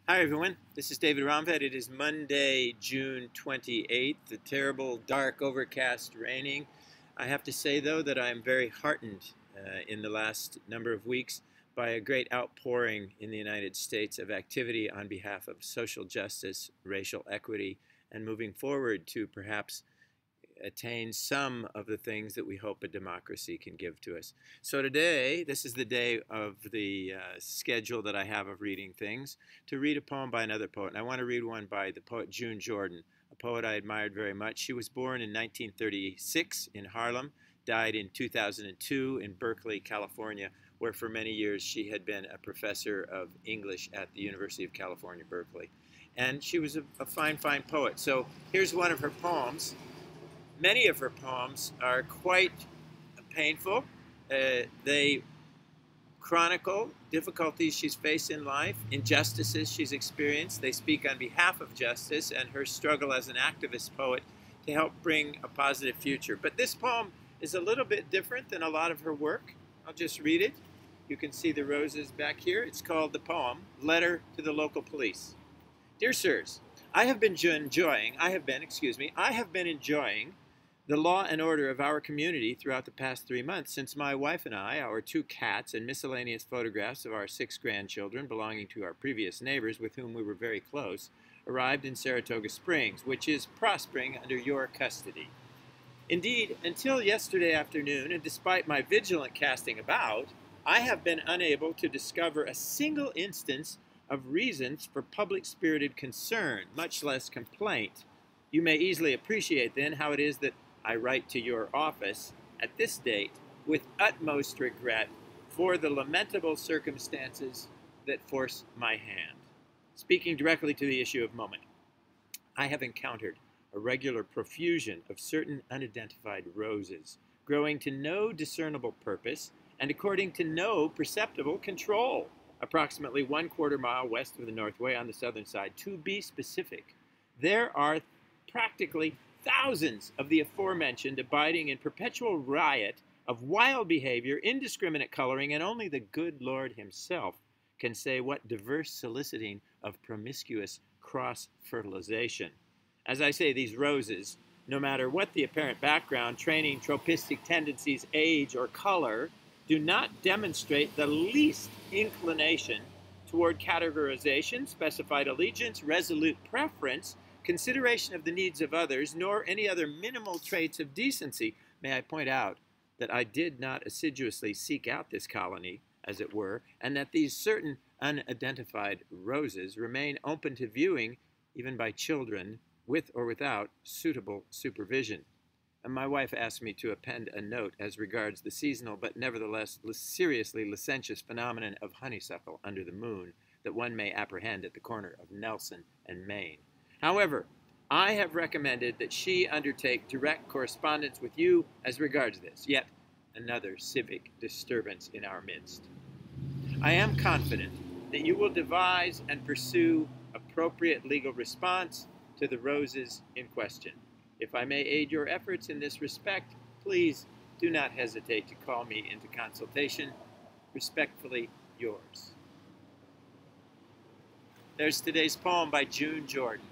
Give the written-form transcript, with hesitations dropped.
Hi everyone, this is David Romvad. It is Monday, June 28th, the terrible, dark, overcast, raining. I have to say though that I am very heartened in the last number of weeks by a great outpouring in the United States of activity on behalf of social justice, racial equity, and moving forward to perhaps attain some of the things that we hope a democracy can give to us. So today, this is the day of the schedule that I have of reading things, to read a poem by another poet. And I want to read one by the poet June Jordan, a poet I admired very much. She was born in 1936 in Harlem, died in 2002 in Berkeley, California, where for many years she had been a professor of English at the University of California, Berkeley. And she was a fine, fine poet. So here's one of her poems. Many of her poems are quite painful. They chronicle difficulties she's faced in life, injustices she's experienced. They speak on behalf of justice and her struggle as an activist poet to help bring a positive future. But this poem is a little bit different than a lot of her work. I'll just read it. You can see the roses back here. It's called the poem, Letter to the Local Police. Dear sirs, I have been enjoying the law and order of our community throughout the past 3 months, since my wife and I, our 2 cats, and miscellaneous photographs of our 6 grandchildren belonging to our previous neighbors with whom we were very close, arrived in Saratoga Springs, which is prospering under your custody. Indeed, until yesterday afternoon, and despite my vigilant casting about, I have been unable to discover a single instance of reasons for public-spirited concern, much less complaint. You may easily appreciate, then, how it is that I write to your office at this date with utmost regret for the lamentable circumstances that force my hand. Speaking directly to the issue of moment, I have encountered a regular profusion of certain unidentified roses, growing to no discernible purpose and according to no perceptible control, approximately 1/4 mile west of the Northway on the southern side. To be specific, there are practically thousands of the aforementioned abiding in perpetual riot of wild behavior, indiscriminate coloring, and only the good Lord himself can say what diverse soliciting of promiscuous cross-fertilization. As I say, these roses, no matter what the apparent background, training, tropistic tendencies, age, or color, do not demonstrate the least inclination toward categorization, specified allegiance, resolute preference, consideration of the needs of others, nor any other minimal traits of decency. May I point out that I did not assiduously seek out this colony, as it were, and that these certain unidentified roses remain open to viewing even by children with or without suitable supervision. And my wife asked me to append a note as regards the seasonal but nevertheless seriously licentious phenomenon of honeysuckle under the moon that one may apprehend at the corner of Nelson and Main. However, I have recommended that she undertake direct correspondence with you as regards this, yet another civic disturbance in our midst. I am confident that you will devise and pursue appropriate legal response to the roses in question. If I may aid your efforts in this respect, please do not hesitate to call me into consultation. Respectfully, yours. There's today's poem by June Jordan.